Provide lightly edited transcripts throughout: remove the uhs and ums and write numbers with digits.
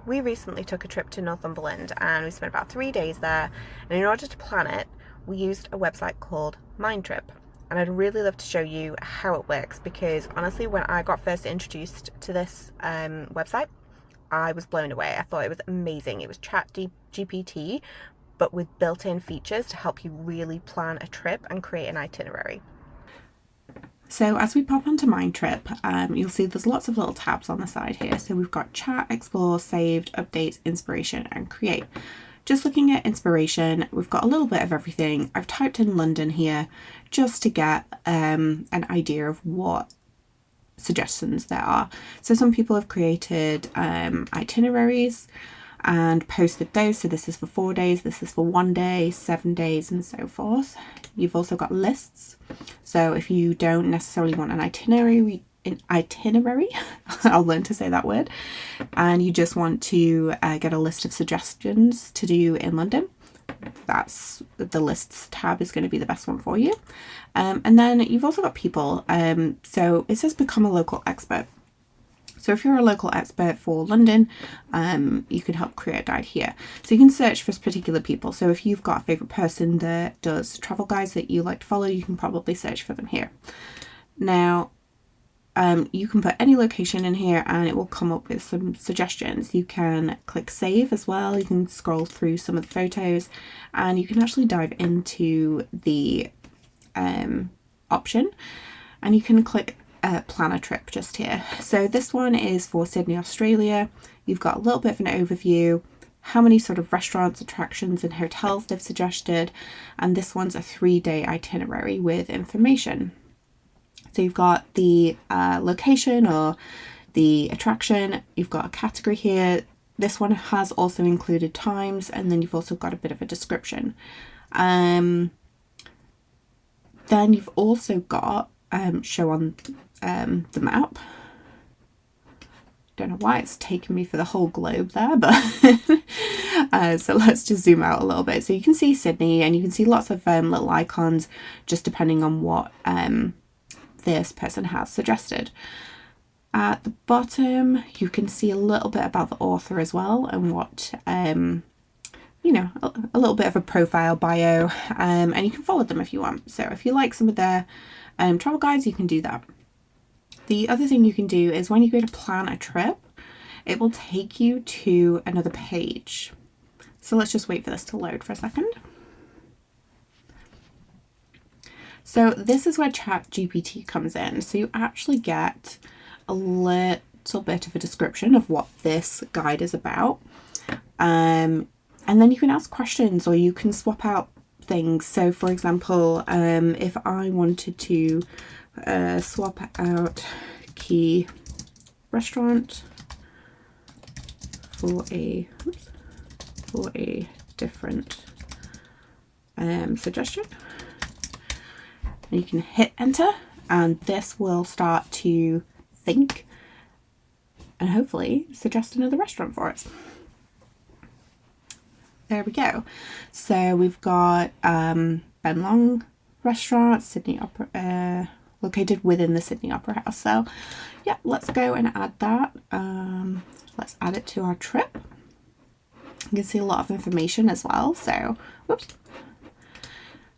We recently took a trip to Northumberland and we spent about 3 days there. And in order to plan it, we used a website called Mindtrip. And I'd really love to show you how it works because honestly, when I got first introduced to this website, I was blown away. I thought it was amazing. It was ChatGPT, but with built-in features to help you really plan a trip and create an itinerary. So as we pop onto Mindtrip, you'll see there's lots of little tabs on the side here. So we've got chat, explore, saved, updates, inspiration, and create. Just looking at inspiration, we've got a little bit of everything. I've typed in London here just to get an idea of what suggestions there are. So some people have created itineraries and posted those. So this is for 4 days, this is for 1 day, 7 days, and so forth. You've also got lists. So if you don't necessarily want an itinerary, I'll learn to say that word, and you just want to get a list of suggestions to do in London, that's the lists tab is going to be the best one for you. And then you've also got people. So it says become a local expert. So if you're a local expert for London, you can help create a guide here. So you can search for particular people. So if you've got a favourite person that does travel guides that you like to follow, you can probably search for them here. Now, you can put any location in here and it will come up with some suggestions. You can click save as well. You can scroll through some of the photos and you can actually dive into the option and you can click plan a trip just here. So this one is for Sydney, Australia. You've got a little bit of an overview, how many sort of restaurants, attractions and hotels they've suggested, and this one's a 3-day itinerary with information. So you've got the location or the attraction, you've got a category here. This one has also included times, and then you've also got a bit of a description. Then you've also got show on the map. Don't know why it's taken me for the whole globe there, but so let's just zoom out a little bit. So you can see Sydney and you can see lots of little icons just depending on what this person has suggested. At the bottom you can see a little bit about the author as well and what you know, a little bit of a profile bio, and you can follow them if you want. So if you like some of their travel guides, you can do that. The other thing you can do is when you go to plan a trip, it will take you to another page. So let's just wait for this to load for a second. So this is where ChatGPT comes in. So you actually get a little bit of a description of what this guide is about. And then you can ask questions or you can swap out things. So for example, if I wanted to swap out key restaurant for a different suggestion, and you can hit enter and this will start to think and hopefully suggest another restaurant for us. There we go. So we've got Ben Long restaurant, Sydney Opera, located within the Sydney Opera House. So yeah, let's go and add that. Let's add it to our trip. You can see a lot of information as well. So, whoops.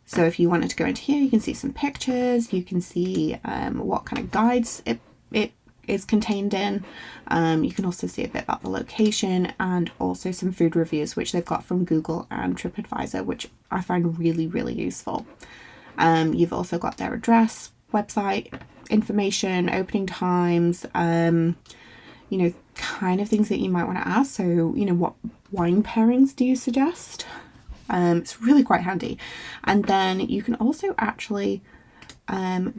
So if you wanted to go into here, you can see some pictures. You can see what kind of guides it is contained in. You can also see a bit about the location and also some food reviews, which they've got from Google and TripAdvisor, which I find really, really useful. You've also got their address, website, information, opening times, you know, kind of things that you might want to ask. So, you know, what wine pairings do you suggest? It's really quite handy. And then you can also actually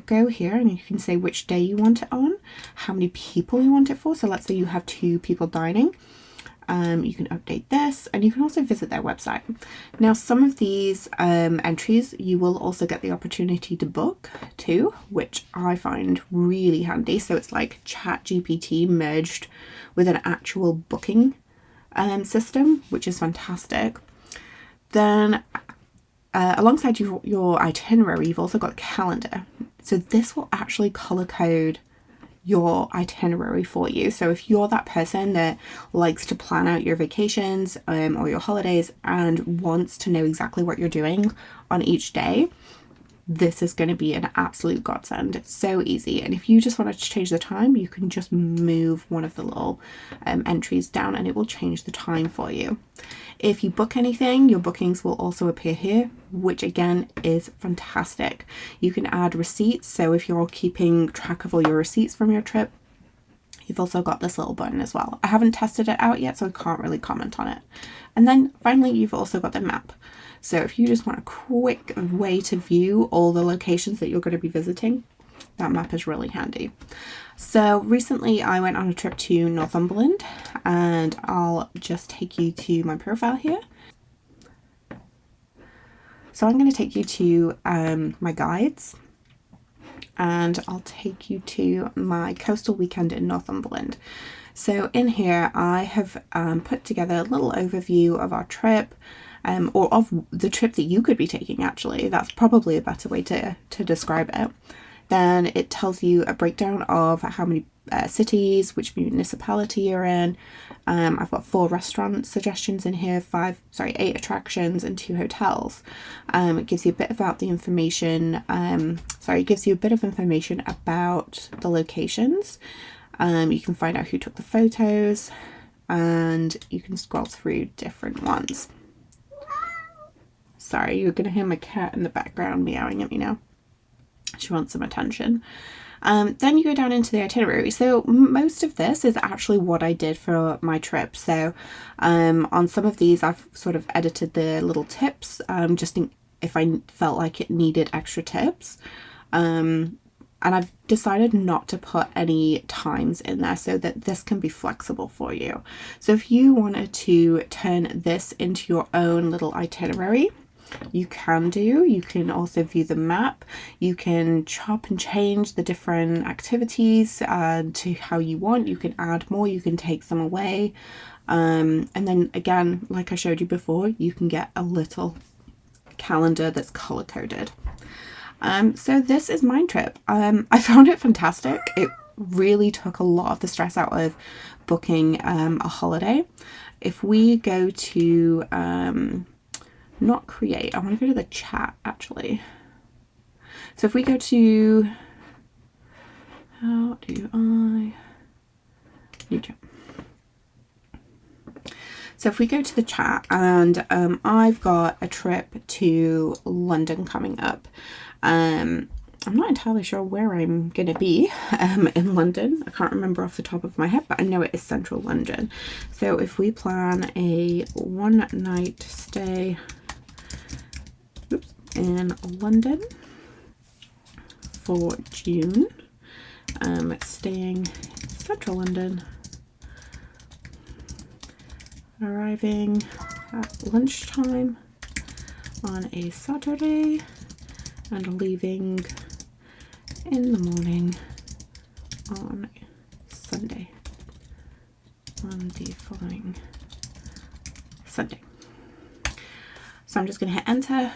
go here and you can say which day you want it on, how many people you want it for. So let's say you have 2 people dining. You can update this and you can also visit their website. Now some of these entries you will also get the opportunity to book too, which I find really handy. So it's like ChatGPT merged with an actual booking system, which is fantastic. Then alongside your itinerary, you've also got a calendar. So this will actually color code your itinerary for you. So if you're that person that likes to plan out your vacations or your holidays and wants to know exactly what you're doing on each day, this is going to be an absolute godsend. It's so easy. And if you just wanted to change the time, you can just move one of the little entries down and it will change the time for you. If you book anything, your bookings will also appear here, which again is fantastic. You can add receipts. So if you're keeping track of all your receipts from your trip, you've also got this little button as well. I haven't tested it out yet, so I can't really comment on it. And then finally, you've also got the map. So if you just want a quick way to view all the locations that you're going to be visiting, that map is really handy. So recently I went on a trip to Northumberland, and I'll just take you to my profile here. So I'm going to take you to my guides, and I'll take you to my coastal weekend in Northumberland. So in here I have put together a little overview of our trip, or of the trip that you could be taking actually. That's probably a better way to describe it. Then it tells you a breakdown of how many cities, which municipality you're in. I've got 4 restaurant suggestions in here, 8 attractions and 2 hotels. It gives you a bit about the information, it gives you a bit of information about the locations. You can find out who took the photos, and you can scroll through different ones. Sorry, you're going to hear my cat in the background meowing at me now. She wants some attention. Then you go down into the itinerary. So most of this is actually what I did for my trip. So on some of these I've sort of edited the little tips if I felt like it needed extra tips. And I've decided not to put any times in there so that this can be flexible for you. So if you wanted to turn this into your own little itinerary, you can do. You can also view the map. You can chop and change the different activities to how you want. You can add more, you can take some away. And then again, like I showed you before, you can get a little calendar that's color coded. So this is Mindtrip. I found it fantastic. It really took a lot of the stress out of booking a holiday. If we go to not create, I want to go to the chat actually. So if we go to how do I new chat. So if we go to the chat, and I've got a trip to London coming up. I'm not entirely sure where I'm going to be in London. I can't remember off the top of my head, but I know it is central London. So if we plan a 1-night stay in London for June, staying in central London, arriving at lunchtime on a Saturday and leaving in the morning on Sunday, on the following Sunday. So I'm just going to hit enter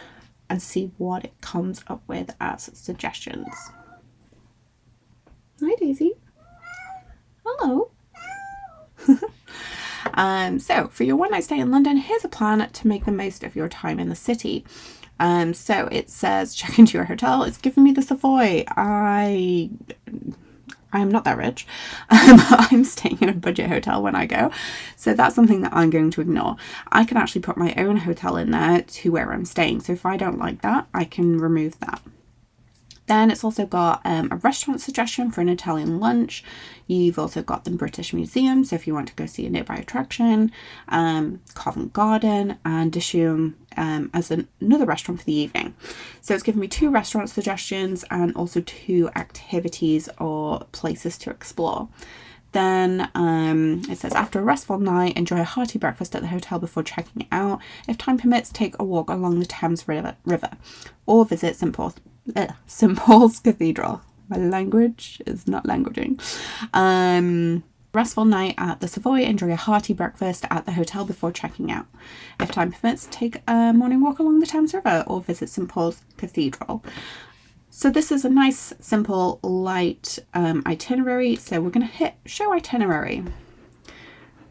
and see what it comes up with as suggestions. Hi Daisy. Hello. So for your 1-night stay in London, here's a plan to make the most of your time in the city. So it says check into your hotel. It's giving me the Savoy. I am not that rich. I'm staying in a budget hotel when I go. So that's something that I'm going to ignore. I can actually put my own hotel in there to where I'm staying. So if I don't like that, I can remove that. Then it's also got a restaurant suggestion for an Italian lunch. You've also got the British Museum, so if you want to go see a nearby attraction, Covent Garden, and Dishium as another restaurant for the evening. So it's given me 2 restaurant suggestions and also 2 activities or places to explore. Then it says, after a restful night, enjoy a hearty breakfast at the hotel before checking out. If time permits, take a walk along the Thames River or visit St Paul's Cathedral. My language is not languaging. Restful night at the Savoy, enjoy a hearty breakfast at the hotel before checking out. If time permits, take a morning walk along the Thames River or visit St Paul's Cathedral. So this is a nice, simple, light itinerary. So we're going to hit show itinerary.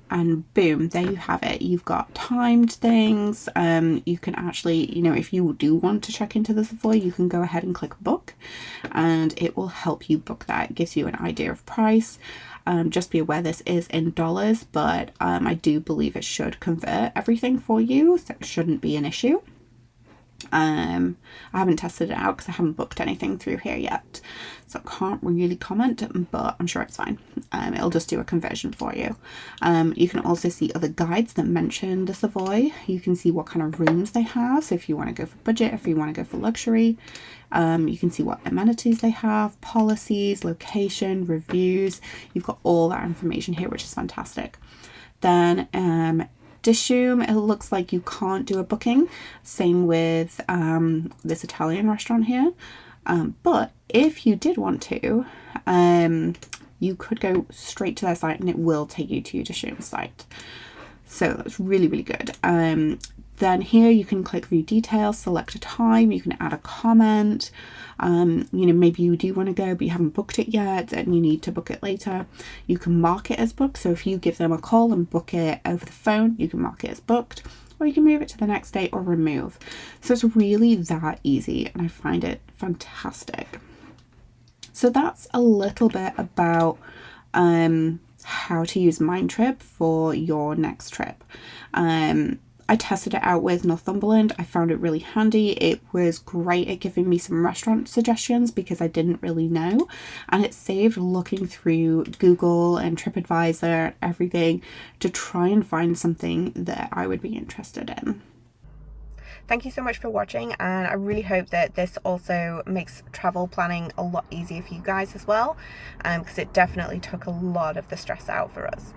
And boom, there you have it. You've got timed things. You can actually, you know, if you do want to check into the Savoy, you can go ahead and click book and it will help you book that. It gives you an idea of price. Just be aware this is in dollars, but I do believe it should convert everything for you, so it shouldn't be an issue. I haven't tested it out because I haven't booked anything through here yet, so I can't really comment, but I'm sure it's fine. It'll just do a conversion for you. You can also see other guides that mention the Savoy. You can see what kind of rooms they have, so if you want to go for budget, if you want to go for luxury. You can see what amenities they have, policies, location, reviews. You've got all that information here, which is fantastic. Then Dishoom, it looks like you can't do a booking. Same with this Italian restaurant here. But if you did want to, you could go straight to their site and it will take you to your Dishoom site. So that's really, really good. Then here you can click view details, select a time, you can add a comment. You know, maybe you do want to go but you haven't booked it yet and you need to book it later. You can mark it as booked, so if you give them a call and book it over the phone, you can mark it as booked, or you can move it to the next day or remove. So it's really that easy and I find it fantastic. So that's a little bit about how to use Mindtrip for your next trip. I tested it out with Northumberland. I found it really handy. It was great at giving me some restaurant suggestions because I didn't really know, and it saved looking through Google and TripAdvisor and everything to try and find something that I would be interested in. Thank you so much for watching, and I really hope that this also makes travel planning a lot easier for you guys as well, because it definitely took a lot of the stress out for us.